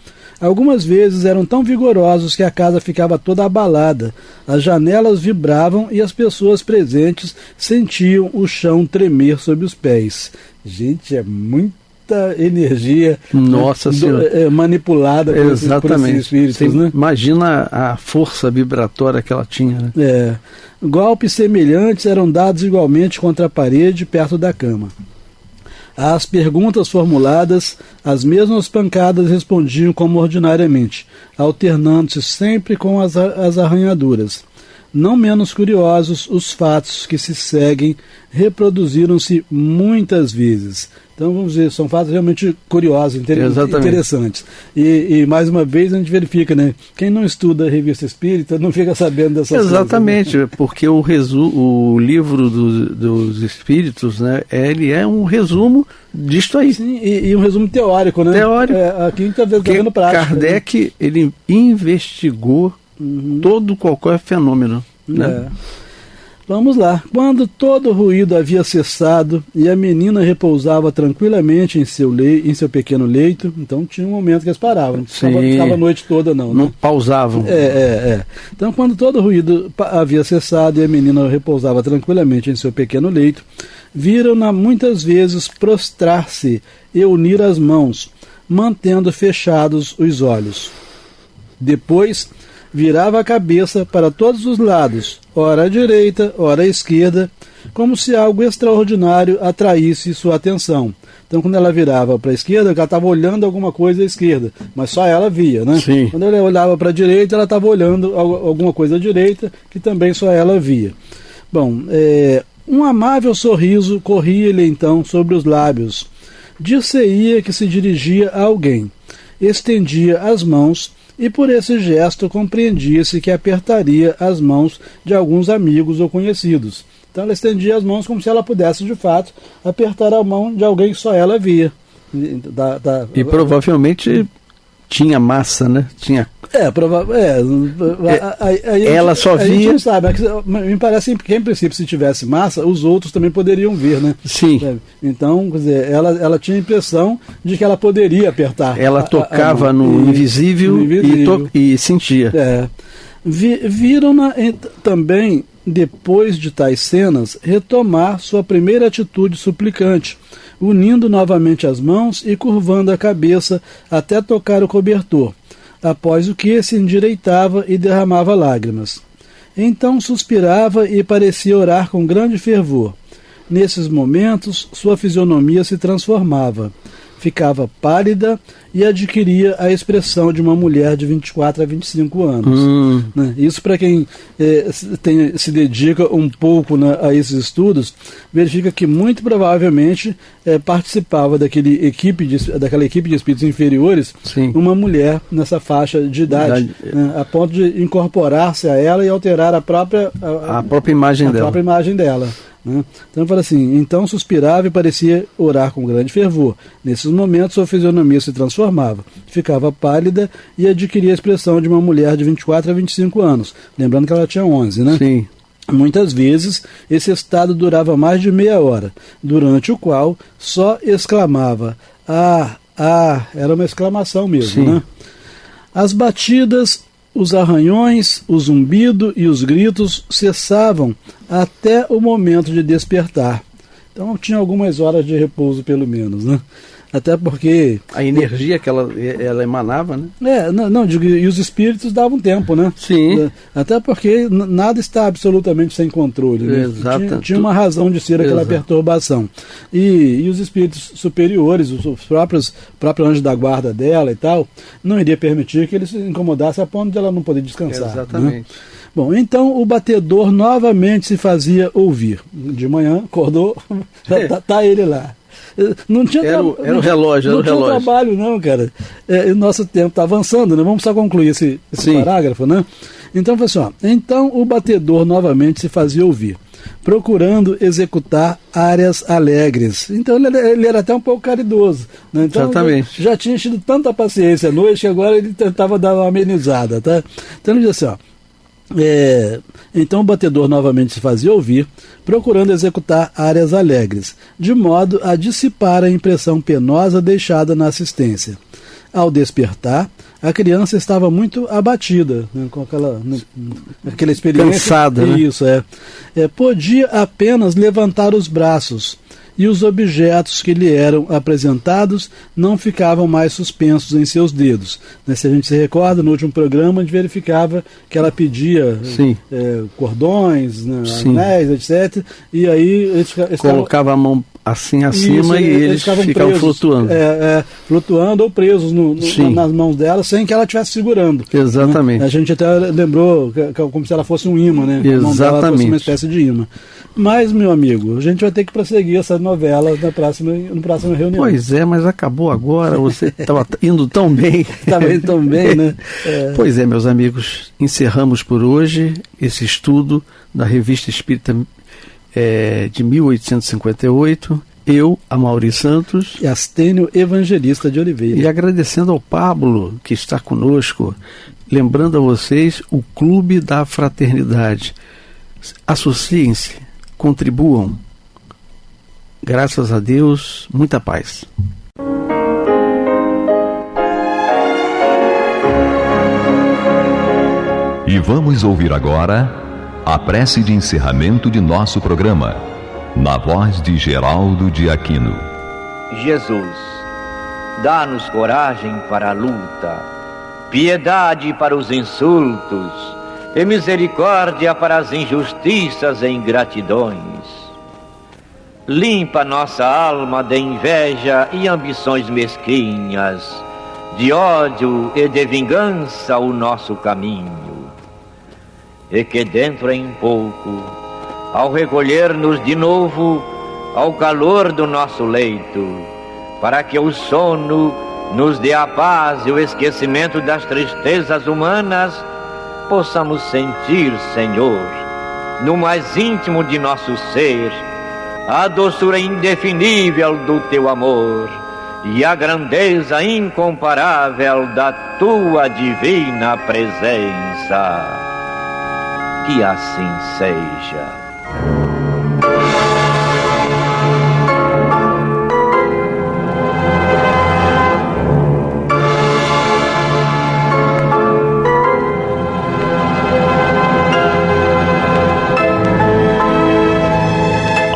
[SPEAKER 6] Algumas vezes eram tão vigorosos que a casa ficava toda abalada, as janelas vibravam e as pessoas presentes sentiam o chão tremer sob os pés. Gente, é muita energia.
[SPEAKER 5] Nossa Senhora.
[SPEAKER 6] Manipulada por esses espíritos. Né?
[SPEAKER 5] Imagina a força vibratória que ela tinha. Né?
[SPEAKER 6] Golpes semelhantes eram dados igualmente contra a parede perto da cama. Às perguntas formuladas, as mesmas pancadas respondiam como ordinariamente, alternando-se sempre com as arranhaduras. Não menos curiosos, os fatos que se seguem reproduziram-se muitas vezes. Então, vamos dizer, são fatos realmente curiosos, interessantes. E mais uma vez, a gente verifica, né? Quem não estuda a Revista Espírita não fica sabendo dessas coisas.
[SPEAKER 5] Exatamente, porque o livro dos Espíritos, né, ele é um resumo disto aí.
[SPEAKER 6] Sim, e um resumo teórico, né?
[SPEAKER 5] Teórico.
[SPEAKER 6] Aqui a gente está vendo prática.
[SPEAKER 5] Kardec, né? Ele investigou qualquer fenômeno. Né?
[SPEAKER 6] Vamos lá. Quando todo o ruído havia cessado e a menina repousava tranquilamente em seu pequeno leito, então tinha um momento que eles paravam. Não ficava a noite toda, não.
[SPEAKER 5] Não pausavam.
[SPEAKER 6] Então, quando todo o ruído havia cessado e a menina repousava tranquilamente em seu pequeno leito, viram-na muitas vezes prostrar-se e unir as mãos, mantendo fechados os olhos. Depois virava a cabeça para todos os lados, ora à direita, ora à esquerda, como se algo extraordinário atraísse sua atenção. Então, quando ela virava para a esquerda, ela estava olhando alguma coisa à esquerda, mas só ela via, né?
[SPEAKER 5] Sim.
[SPEAKER 6] Quando ela olhava para a direita, ela estava olhando alguma coisa à direita, que também só ela via. Bom, um amável sorriso corria-lhe então sobre os lábios. Dir-se-ia que se dirigia a alguém. Estendia as mãos e por esse gesto compreendia-se que apertaria as mãos de alguns amigos ou conhecidos. Então ela estendia as mãos como se ela pudesse, de fato, apertar a mão de alguém que só ela via.
[SPEAKER 5] E provavelmente tinha massa, né? Ela só via. A gente não sabe,
[SPEAKER 6] me parece que em princípio, se tivesse massa, os outros também poderiam ver, né?
[SPEAKER 5] Sim.
[SPEAKER 6] Então, quer dizer, ela tinha a impressão de que ela poderia apertar.
[SPEAKER 5] Ela tocava no invisível e sentia.
[SPEAKER 6] Viram-na também, depois de tais cenas, retomar sua primeira atitude suplicante, unindo novamente as mãos e curvando a cabeça até tocar o cobertor, após o que se endireitava e derramava lágrimas. Então suspirava e parecia orar com grande fervor. Nesses momentos, sua fisionomia se transformava. Ficava pálida e adquiria a expressão de uma mulher de 24 a 25 anos. Né? Isso, para quem se dedica um pouco, né, a esses estudos, verifica que muito provavelmente participava daquela equipe de espíritos inferiores. Sim. Uma mulher nessa faixa de idade. Né, a ponto de incorporar-se a ela e alterar a própria imagem dela. Então fala assim, então suspirava e parecia orar com grande fervor. Nesses momentos sua fisionomia se transformava, ficava pálida e adquiria a expressão de uma mulher de 24 a 25 anos. Lembrando que ela tinha 11, né?
[SPEAKER 5] Sim.
[SPEAKER 6] Muitas vezes, esse estado durava mais de meia hora, durante o qual só exclamava era uma exclamação mesmo, né? As batidas, os arranhões, o zumbido e os gritos cessavam até o momento de despertar. Então tinha algumas horas de repouso pelo menos, né? Até porque...
[SPEAKER 5] A energia que ela emanava, né?
[SPEAKER 6] E os espíritos davam tempo, né?
[SPEAKER 5] Sim.
[SPEAKER 6] Até porque nada está absolutamente sem controle, né?
[SPEAKER 5] Exato.
[SPEAKER 6] Tinha uma razão de ser aquela perturbação. E os espíritos superiores, os próprios anjos da guarda dela e tal, não iria permitir que eles se incomodassem a ponto de ela não poder descansar.
[SPEAKER 5] Exatamente.
[SPEAKER 6] Né? Bom, então o batedor novamente se fazia ouvir. De manhã, acordou, tá ele lá. Não tinha
[SPEAKER 5] era o relógio,
[SPEAKER 6] não tinha trabalho não, cara. O nosso tempo está avançando, né? Vamos só concluir esse parágrafo, né? Então, pessoal, então o batedor novamente se fazia ouvir, procurando executar áreas alegres. Então ele era até um pouco caridoso, né? Então,
[SPEAKER 5] exatamente.
[SPEAKER 6] Já tinha tido tanta paciência à noite que agora ele tentava dar uma amenizada, tá? Então ele diz assim, ó. Então o batedor novamente se fazia ouvir, procurando executar áreas alegres, de modo a dissipar a impressão penosa deixada na assistência. Ao despertar, a criança estava muito abatida, né, com aquela experiência.
[SPEAKER 5] Cansada, né?
[SPEAKER 6] Isso, podia apenas levantar os braços, e os objetos que lhe eram apresentados não ficavam mais suspensos em seus dedos. Se a gente se recorda, no último programa a gente verificava que ela pedia cordões, né, anéis, etc. E aí eles
[SPEAKER 5] colocava a mão assim acima e eles ficavam flutuando.
[SPEAKER 6] Flutuando ou presos nas mãos dela, sem que ela estivesse segurando.
[SPEAKER 5] Exatamente.
[SPEAKER 6] Né? A gente até lembrou como se ela fosse um imã, né?
[SPEAKER 5] Exatamente.
[SPEAKER 6] A mão dela fosse uma espécie de imã. Mas, meu amigo, a gente vai ter que prosseguir essa novela no próxima reunião.
[SPEAKER 5] Pois é, mas acabou agora, você estava indo tão bem.
[SPEAKER 6] Estava indo tão bem, né?
[SPEAKER 5] Pois é, meus amigos, encerramos por hoje esse estudo da Revista Espírita de 1858. Eu, Amaury Santos
[SPEAKER 6] e Astênio Evangelista de Oliveira.
[SPEAKER 5] E agradecendo ao Pablo, que está conosco, lembrando a vocês o Clube da Fraternidade. Associem-se, contribuam. Graças a Deus, muita paz.
[SPEAKER 1] E vamos ouvir agora a prece de encerramento de nosso programa, na voz de Geraldo de Aquino.
[SPEAKER 7] Jesus, dá-nos coragem para a luta, piedade para os insultos e misericórdia para as injustiças e ingratidões. Limpa nossa alma de inveja e ambições mesquinhas, de ódio e de vingança o nosso caminho. E que dentro em pouco, ao recolher-nos de novo ao calor do nosso leito, para que o sono nos dê a paz e o esquecimento das tristezas humanas, possamos sentir, Senhor, no mais íntimo de nosso ser, a doçura indefinível do Teu amor e a grandeza incomparável da Tua divina presença. Que assim seja.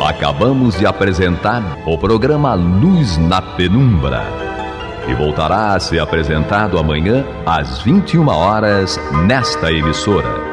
[SPEAKER 1] Acabamos de apresentar o programa Luz na Penumbra, que voltará a ser apresentado amanhã às 21 horas nesta emissora.